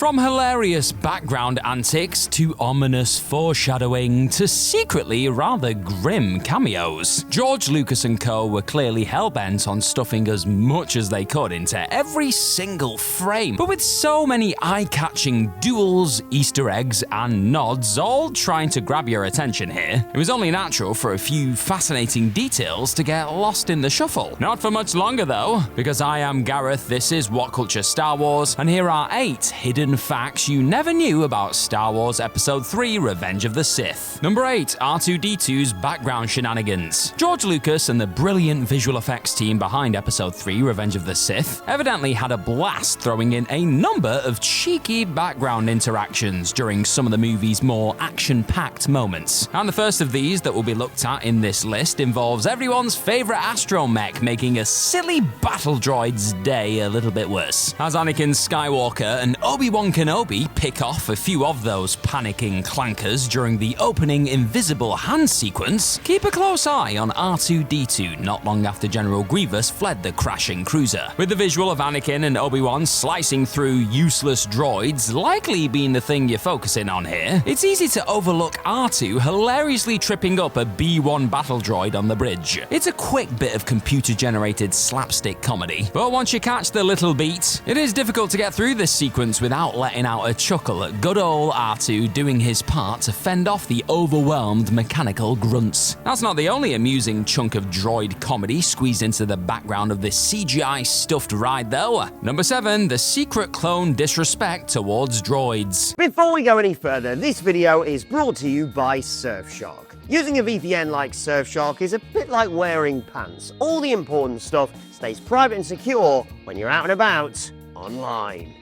From hilarious background antics to ominous foreshadowing to secretly rather grim cameos, George Lucas and co. were clearly hell-bent on stuffing as much as they could into every single frame, but with so many eye-catching duels, Easter eggs, and nods all trying to grab your attention here, it was only natural for a few fascinating details to get lost in the shuffle. Not for much longer though, because I am Gareth, this is What Culture Star Wars, and here are 8 hidden facts you never knew about Star Wars Episode 3 Revenge of the Sith. Number 8. R2-D2's background shenanigans. George Lucas and the brilliant visual effects team behind Episode 3 Revenge of the Sith evidently had a blast throwing in a number of cheeky background interactions during some of the movie's more action-packed moments. And the first of these that will be looked at in this list involves everyone's favorite astromech making a silly battle droid's day a little bit worse. As Anakin Skywalker and Obi-Wan Kenobi pick off a few of those panicking clankers during the opening invisible hand sequence, keep a close eye on R2-D2 not long after General Grievous fled the crashing cruiser. With the visual of Anakin and Obi-Wan slicing through useless droids likely being the thing you're focusing on here, it's easy to overlook R2 hilariously tripping up a B-1 battle droid on the bridge. It's a quick bit of computer-generated slapstick comedy, but once you catch the little beat, it is difficult to get through this sequence without letting out a chuckle at good old R2 doing his part to fend off the overwhelmed mechanical grunts. That's not the only amusing chunk of droid comedy squeezed into the background of this CGI stuffed ride though. Number 7. The secret clone disrespect towards droids. Before we go any further, this video is brought to you by Surfshark. Using a VPN like Surfshark is a bit like wearing pants. All the important stuff stays private and secure when you're out and about online.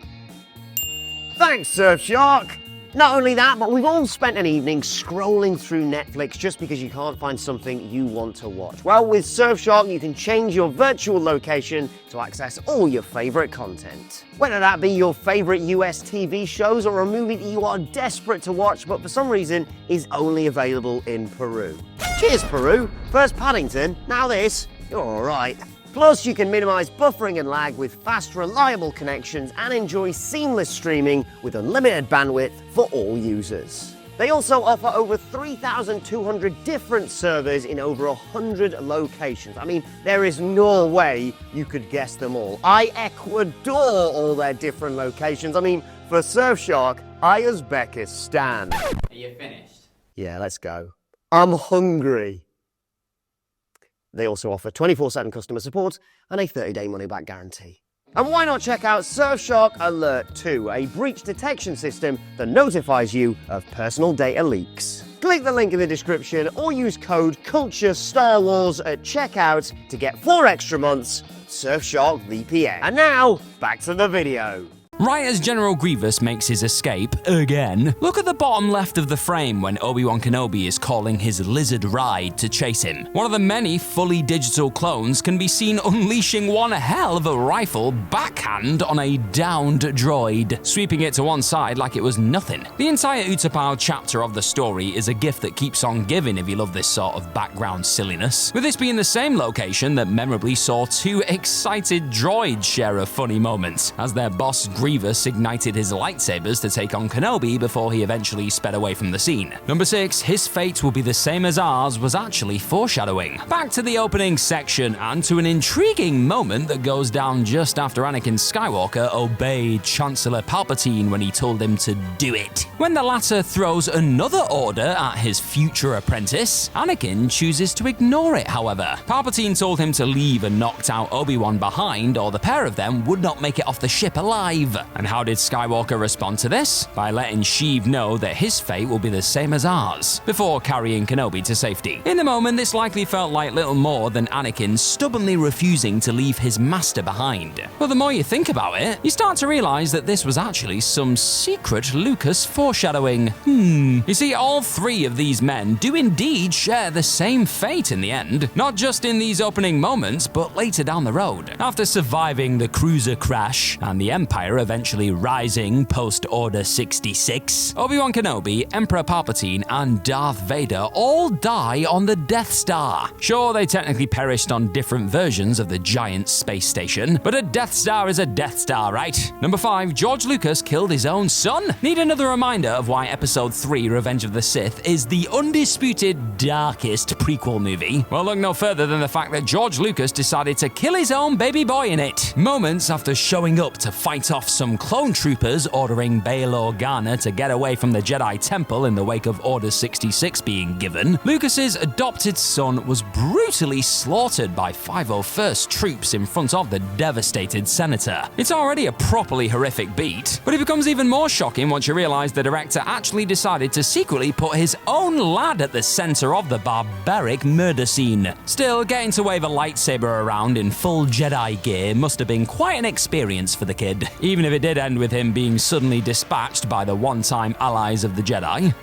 Thanks, Surfshark! Not only that, but we've all spent an evening scrolling through Netflix just because you can't find something you want to watch. Well, with Surfshark, you can change your virtual location to access all your favourite content. Whether that be your favourite US TV shows or a movie that you are desperate to watch but for some reason is only available in Peru. Cheers, Peru! First Paddington, now this, you're alright. Plus, you can minimize buffering and lag with fast, reliable connections and enjoy seamless streaming with unlimited bandwidth for all users. They also offer over 3,200 different servers in over 100 locations. I mean, there is no way you could guess them all. I adore all their different locations. I mean, for Surfshark, I Uzbekistan. Are you finished? Yeah, let's go. I'm hungry. They also offer 24/7 customer support and a 30-day money-back guarantee. And why not check out Surfshark Alert 2, a breach detection system that notifies you of personal data leaks. Click the link in the description or use code CULTURESTARWARS at checkout to get 4 extra months Surfshark VPN. And now, back to the video. Right as General Grievous makes his escape again, look at the bottom left of the frame when Obi-Wan Kenobi is calling his lizard ride to chase him. One of the many fully digital clones can be seen unleashing one hell of a rifle backhand on a downed droid, sweeping it to one side like it was nothing. The entire Utapau chapter of the story is a gift that keeps on giving if you love this sort of background silliness, with this being the same location that memorably saw 2 excited droids share a funny moment, as their boss Grievous ignited his lightsabers to take on Kenobi before he eventually sped away from the scene. Number 6. His fate will be the same as ours was actually foreshadowing. Back to the opening section and to an intriguing moment that goes down just after Anakin Skywalker obeyed Chancellor Palpatine when he told him to do it. When the latter throws another order at his future apprentice, Anakin chooses to ignore it, however. Palpatine told him to leave and knocked out Obi-Wan behind, or the pair of them would not make it off the ship alive. And how did Skywalker respond to this? By letting Sheev know that his fate will be the same as ours, before carrying Kenobi to safety. In the moment, this likely felt like little more than Anakin stubbornly refusing to leave his master behind. But the more you think about it, you start to realize that this was actually some secret Lucas foreshadowing. You see, all 3 of these men do indeed share the same fate in the end, not just in these opening moments, but later down the road. After surviving the cruiser crash and the Empire eventually rising post-Order 66, Obi-Wan Kenobi, Emperor Palpatine, and Darth Vader all die on the Death Star. Sure, they technically perished on different versions of the giant space station, but a Death Star is a Death Star, right? Number 5, George Lucas killed his own son? Need another reminder of why Episode 3, Revenge of the Sith, is the undisputed darkest prequel movie? Well, look no further than the fact that George Lucas decided to kill his own baby boy in it. Moments after showing up to fight off some clone troopers ordering Bail Organa to get away from the Jedi Temple in the wake of Order 66 being given, Lucas's adopted son was brutally slaughtered by 501st troops in front of the devastated senator. It's already a properly horrific beat, but it becomes even more shocking once you realize the director actually decided to secretly put his own lad at the center of the barbaric murder scene. Still, getting to wave a lightsaber around in full Jedi gear must have been quite an experience for the kid, even if it did end with him being suddenly dispatched by the one-time allies of the Jedi.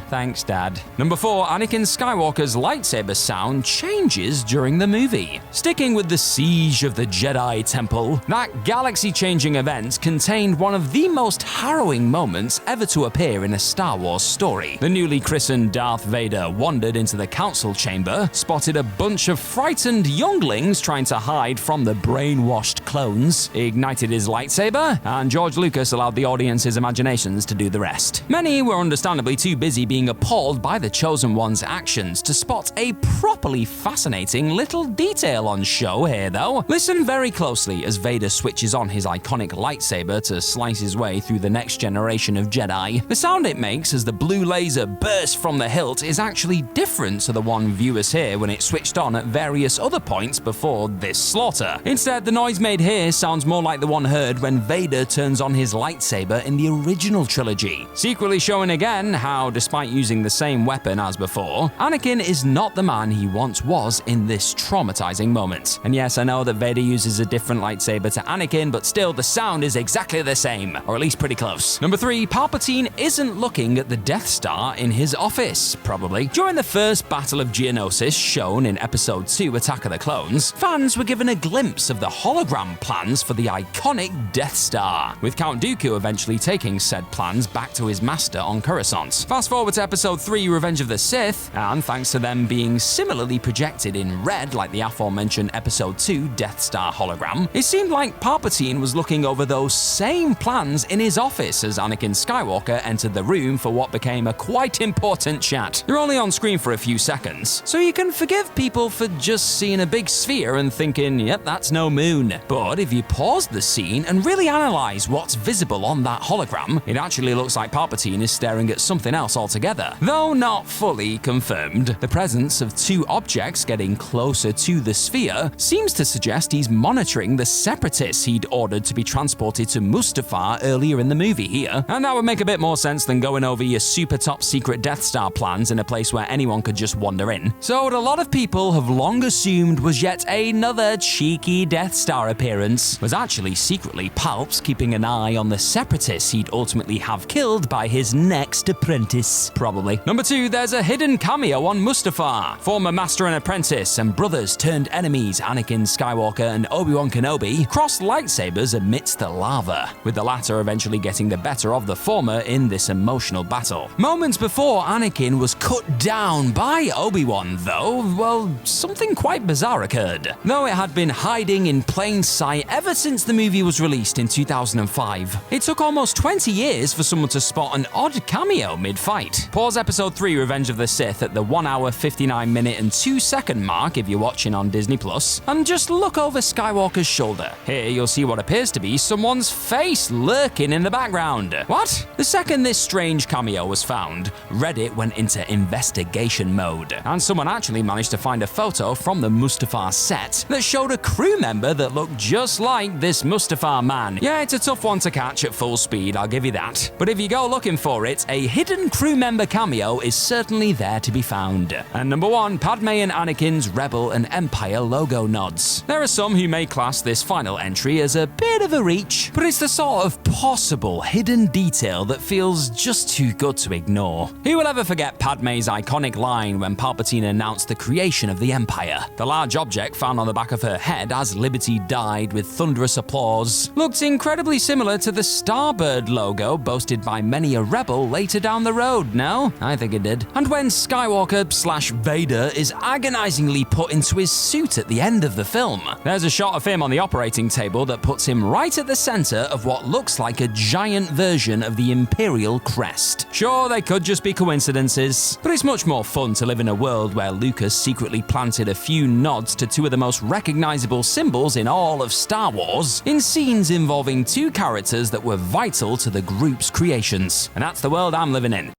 Thanks, Dad. Number 4, Anakin Skywalker's lightsaber sound changes during the movie. Sticking with the siege of the Jedi Temple, that galaxy-changing event contained one of the most harrowing moments ever to appear in a Star Wars story. The newly christened Darth Vader wandered into the council chamber, spotted a bunch of frightened younglings trying to hide from the brainwashed clones, ignited his lightsaber, and George Lucas allowed the audience's imaginations to do the rest. Many were understandably too busy being appalled by the Chosen One's actions to spot a properly fascinating little detail on show here, though. Listen very closely as Vader switches on his iconic lightsaber to slice his way through the next generation of Jedi. The sound it makes as the blue laser bursts from the hilt is actually different to the one viewers hear when it switched on at various other points before this slaughter. Instead, the noise made here sounds more like the one heard when Vader turns on his lightsaber in the original trilogy, secretly showing again how, despite using the same weapon as before, Anakin is not the man he once was in this traumatizing moment. And yes, I know that Vader uses a different lightsaber to Anakin, but still the sound is exactly the same, or at least pretty close. Number 3, Palpatine isn't looking at the Death Star in his office, probably. During the first Battle of Geonosis, shown in Episode 2, Attack of the Clones, fans were given a glimpse of the hologram plans for the iconic Death Star, with Count Dooku eventually taking said plans back to his master on Coruscant. Fast forward to Episode 3, Revenge of the Sith, and thanks to them being similarly projected in red like the aforementioned Episode 2 Death Star hologram, it seemed like Palpatine was looking over those same plans in his office as Anakin Skywalker entered the room for what became a quite important chat. They're only on screen for a few seconds, so you can forgive people for just seeing a big sphere and thinking, yep, that's no moon. But if you pause the scene and really analyze what's visible on that hologram, it actually looks like Palpatine is staring at something else altogether. Though not fully confirmed, the presence of two objects getting closer to the sphere seems to suggest he's monitoring the separatists he'd ordered to be transported to Mustafar earlier in the movie here, and that would make a bit more sense than going over your super top secret Death Star plans in a place where anyone could just wander in. So what a lot of people have long assumed was yet another cheeky Death Star appearance was actually secretly Palps keeping an eye on the separatists he'd ultimately have killed by his next apprentice, probably. Number 2, there's a hidden cameo on Mustafar. Former master and apprentice and brothers turned enemies Anakin Skywalker and Obi-Wan Kenobi cross lightsabers amidst the lava, with the latter eventually getting the better of the former in this emotional battle. Moments before Anakin was cut down by Obi-Wan, though, well, something quite bizarre occurred. Though it had been hiding in plain sight ever since the movie was released in 2005, it took almost 20 years for someone to spot an odd cameo mid-fight. Pause Episode 3 Revenge of the Sith at the 1 hour 59 minute and 2 second mark if you're watching on Disney Plus, and just look over Skywalker's shoulder. Here you'll see what appears to be someone's face lurking in the background. What? The second this strange cameo was found, Reddit went into investigation mode, and someone actually managed to find a photo from the Mustafar set that showed a crew member that looked just like this Mustafar man. Yeah, it's a tough one to catch at full speed, I'll give you that. But if you go looking for it, a hidden crew member cameo is certainly there to be found. And number 1, Padme and Anakin's Rebel and Empire logo nods. There are some who may class this final entry as a bit of a reach, but it's the sort of possible hidden detail that feels just too good to ignore. Who will ever forget Padme's iconic line when Palpatine announced the creation of the Empire? The large object found on the back of her head as Liberty died with thunderous applause looked incredibly incredibly similar to the Starbird logo boasted by many a rebel later down the road, no? I think it did. And when Skywalker/Vader is agonizingly put into his suit at the end of the film, there's a shot of him on the operating table that puts him right at the center of what looks like a giant version of the Imperial crest. Sure, they could just be coincidences, but it's much more fun to live in a world where Lucas secretly planted a few nods to two of the most recognizable symbols in all of Star Wars in scenes involving two characters that were vital to the group's creations. And that's the world I'm living in.